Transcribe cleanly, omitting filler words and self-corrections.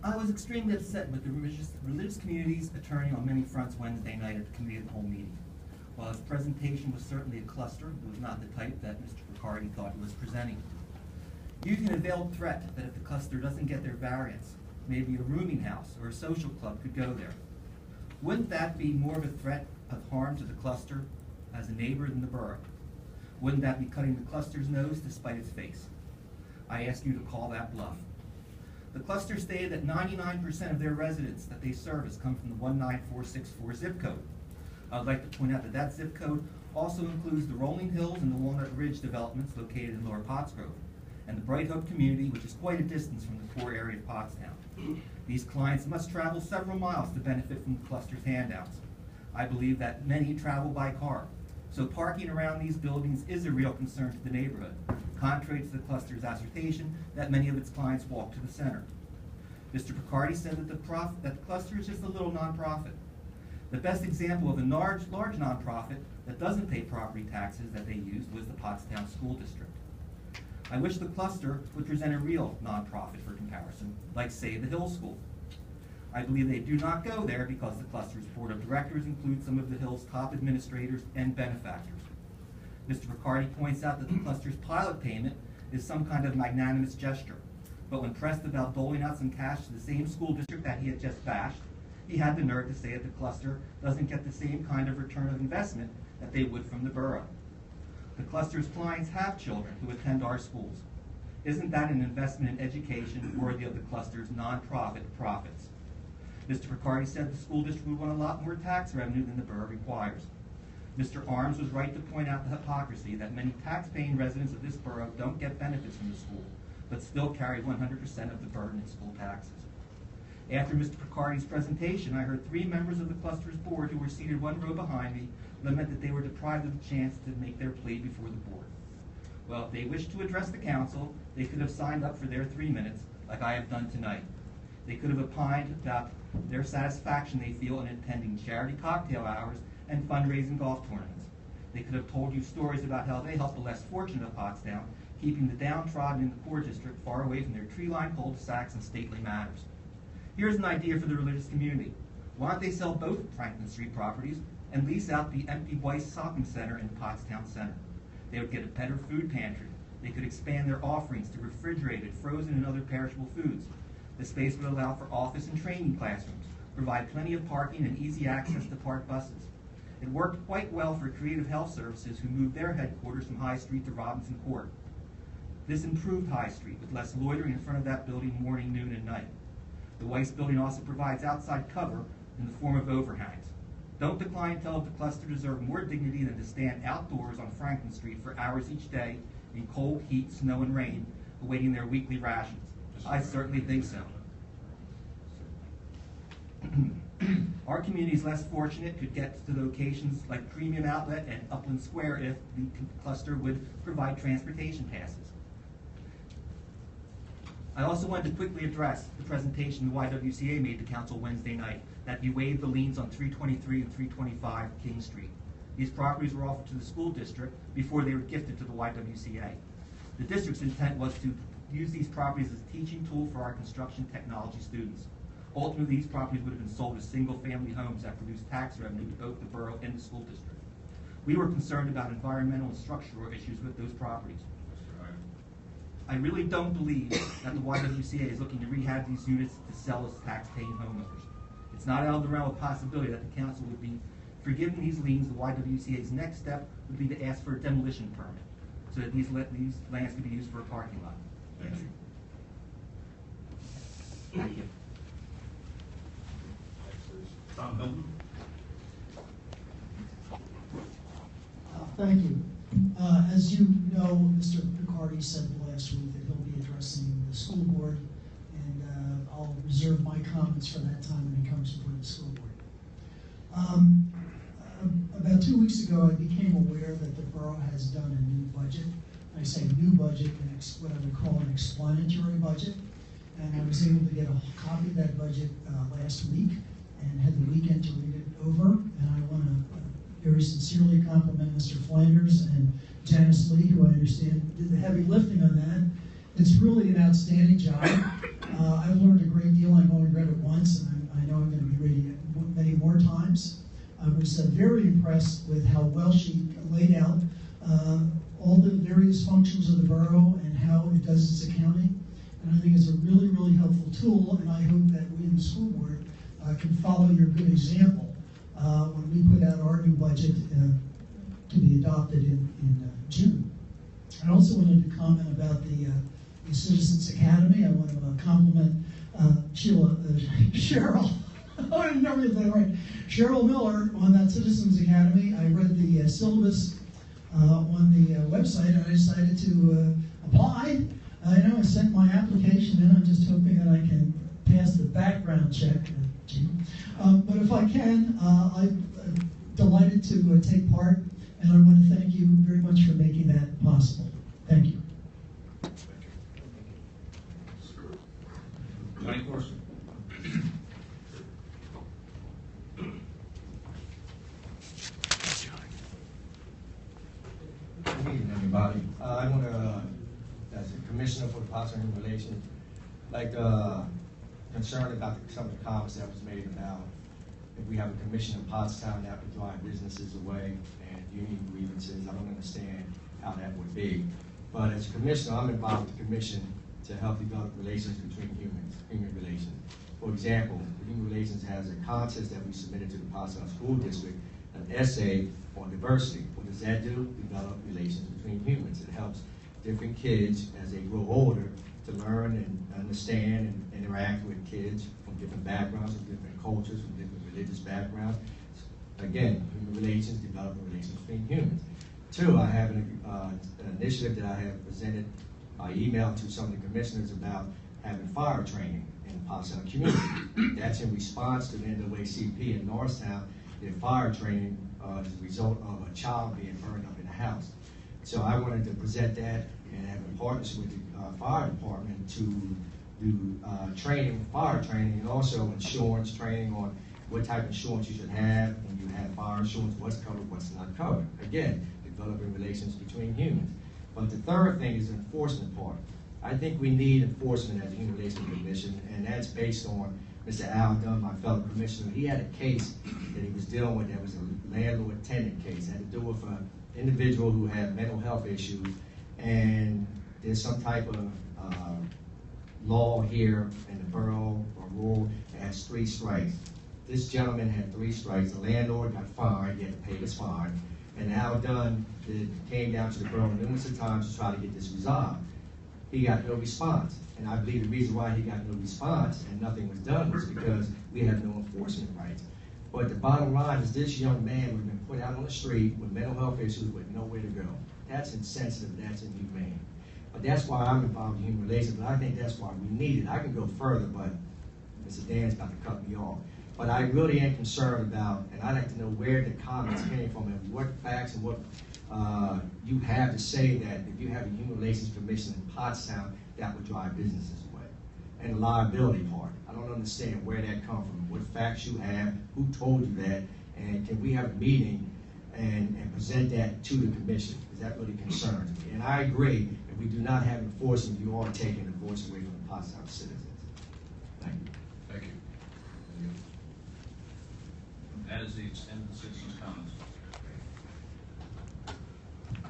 I was extremely upset with the religious community's attorney on many fronts Wednesday night at the committee of the whole meeting. While his presentation was certainly a cluster, it was not the type that Mr. Riccardi thought he was presenting. Using a veiled threat that if the cluster doesn't get their variance, maybe a rooming house or a social club could go there. Wouldn't that be more of a threat of harm to the cluster as a neighbor in the borough? Wouldn't that be cutting the cluster's nose to spite its face? I ask you to call that bluff. The cluster stated that 99% of their residents that they service come from the 19464 zip code. I would like to point out that that zip code also includes the Rolling Hills and the Walnut Ridge developments located in Lower Pottsgrove, and the Bright Hope community, which is quite a distance from the core area of Pottstown. These clients must travel several miles to benefit from the cluster's handouts. I believe that many travel by car, so parking around these buildings is a real concern to the neighborhood, contrary to the cluster's assertion that many of its clients walk to the center. Mr. Riccardi said that the cluster is just a little nonprofit. The best example of a large nonprofit that doesn't pay property taxes that they used was the Pottstown School District. I wish the cluster would present a real nonprofit for comparison, like say the Hill School. I believe they do not go there because the cluster's board of directors includes some of the Hill's top administrators and benefactors. Mr. Riccardi points out that the cluster's pilot payment is some kind of magnanimous gesture, but when pressed about doling out some cash to the same school district that he had just bashed, he had the nerve to say that the cluster doesn't get the same kind of return of investment that they would from the borough. The cluster's clients have children who attend our schools. Isn't that an investment in education worthy of the cluster's nonprofit profits? Mr. Riccardi said the school district would want a lot more tax revenue than the borough requires. Mr. Arms was right to point out the hypocrisy that many tax-paying residents of this borough don't get benefits from the school, but still carry 100% of the burden in school taxes. After Mr. Riccardi's presentation, I heard 3 members of the cluster's board who were seated 1 row behind me lament that they were deprived of the chance to make their plea before the board. Well, if they wished to address the council, they could have signed up for their 3 minutes, like I have done tonight. They could have opined about their satisfaction they feel in attending charity cocktail hours and fundraising golf tournaments. They could have told you stories about how they help the less fortunate of Pottstown, keeping the downtrodden in the poor district far away from their tree-lined cul-de-sacs and stately manors. Here's an idea for the religious community. Why don't they sell both Franklin Street properties and lease out the empty Weiss Shopping Center in Pottstown Center? They would get a better food pantry. They could expand their offerings to refrigerated, frozen, and other perishable foods. The space would allow for office and training classrooms, provide plenty of parking and easy access to park buses. It worked quite well for Creative Health Services, who moved their headquarters from High Street to Robinson Court. This improved High Street with less loitering in front of that building morning, noon, and night. The Weiss building also provides outside cover in the form of overhangs. Don't the clientele of the cluster deserve more dignity than to stand outdoors on Franklin Street for hours each day in cold, heat, snow, and rain, awaiting their weekly rations? I certainly think so. Our communities less fortunate could get to locations like Premium Outlet and Upland Square if the cluster would provide transportation passes. I also wanted to quickly address the presentation the YWCA made to council Wednesday night, that you waived the liens on 323 and 325 King Street. These properties were offered to the school district before they were gifted to the YWCA. The district's intent was to use these properties as a teaching tool for our construction technology students. Ultimately, these properties would have been sold as single-family homes that produce tax revenue to both the borough and the school district. We were concerned about environmental and structural issues with those properties. I really don't believe that the YWCA is looking to rehab these units to sell as tax-paying homeowners. It's not out of the realm of possibility that the council would be forgiving these liens. The YWCA's next step would be to ask for a demolition permit so that these lands could be used for a parking lot. Thank you. Thank you. Tom Hilton. Thank you. As you know, Mr. Riccardi said last week that he'll be addressing the school board, and I'll reserve my comments for that time when he comes before the school board. About 2 weeks ago, I became aware that the borough has done a new budget. I say new budget, what I would call an explanatory budget, and I was able to get a copy of that budget last week and had the weekend to read it over, and I want to very sincerely compliment Mr. Flanders and Janice Lee, who I understand did the heavy lifting on that. It's really an outstanding job. I've learned a great deal. I'm going was very impressed with how well she laid out all the various functions of the borough and how it does its accounting. And I think it's a really, really helpful tool, and I hope that we in the school board can follow your good example when we put out our new budget to be adopted in June. I also wanted to comment about the Citizens Academy. I want to compliment Cheryl. I didn't know that right. Cheryl Miller on that Citizens Academy. I read the syllabus on the website, and I decided to apply. I sent my application in. I'm just hoping that I can pass the background check. But if I can, I'm delighted to take part, and I want to thank you very much for making that possible. Thank you. Any question? Good evening, everybody. I want to, as a commissioner for the Pottstown Human Relations, concerned about some of the comments that was made about if we have a commission in Pottstown that would drive businesses away and union grievances. I don't understand how that would be. But as a commissioner, I'm involved with the commission to help develop relations between human relations. For example, Human Relations has a contest that we submitted to the Pottstown School District, an essay on diversity. What does that do? Develop relations between humans. It helps different kids as they grow older to learn and understand and interact with kids from different backgrounds, from different cultures, from different religious backgrounds. Again, human relations, developing relations between humans. Two, I have an initiative that I have presented by email to some of the commissioners about having fire training in the Pottstown community. That's in response to the NAACP in Norristown. Their fire training is a result of a child being burned up in a house. So I wanted to present that and have a partnership with the fire department to do training, fire training, and also insurance training on what type of insurance you should have when you have fire insurance, what's covered, what's not covered. Again, developing relations between humans. But the third thing is the enforcement part. I think we need enforcement as a Human Relations Commission, and that's based on Mr. Al Dunn, my fellow commissioner. He had a case that he was dealing with that was a landlord-tenant case. It had to do with an individual who had mental health issues, and there's some type of law here in the borough or rule that has 3 strikes. This gentleman had 3 strikes. The landlord got fined, he had to pay his fine, and Al Dunn came down to the borough numerous times to try to get this resolved. He got no response, and I believe the reason why he got no response and nothing was done was because we have no enforcement rights. But the bottom line is this young man would have been put out on the street with mental health issues with nowhere to go. That's insensitive, that's inhumane. But that's why I'm involved in human relations, but I think that's why we need it. I can go further, but Mr. Dan's about to cut me off. But I really am concerned about, and I'd like to know where the comments came from and what facts and what you have to say that if you have a Human Relations Commission in Pottstown, that would drive businesses away. And the liability part. I don't understand where that comes from, what facts you have, who told you that, and can we have a meeting and present that to the commission? Because that really concerns me. And I agree, if we do not have enforcement, you are taking the voice away from the Pottstown citizens. Thank you. Thank you. That is the extent of the citizens' comments.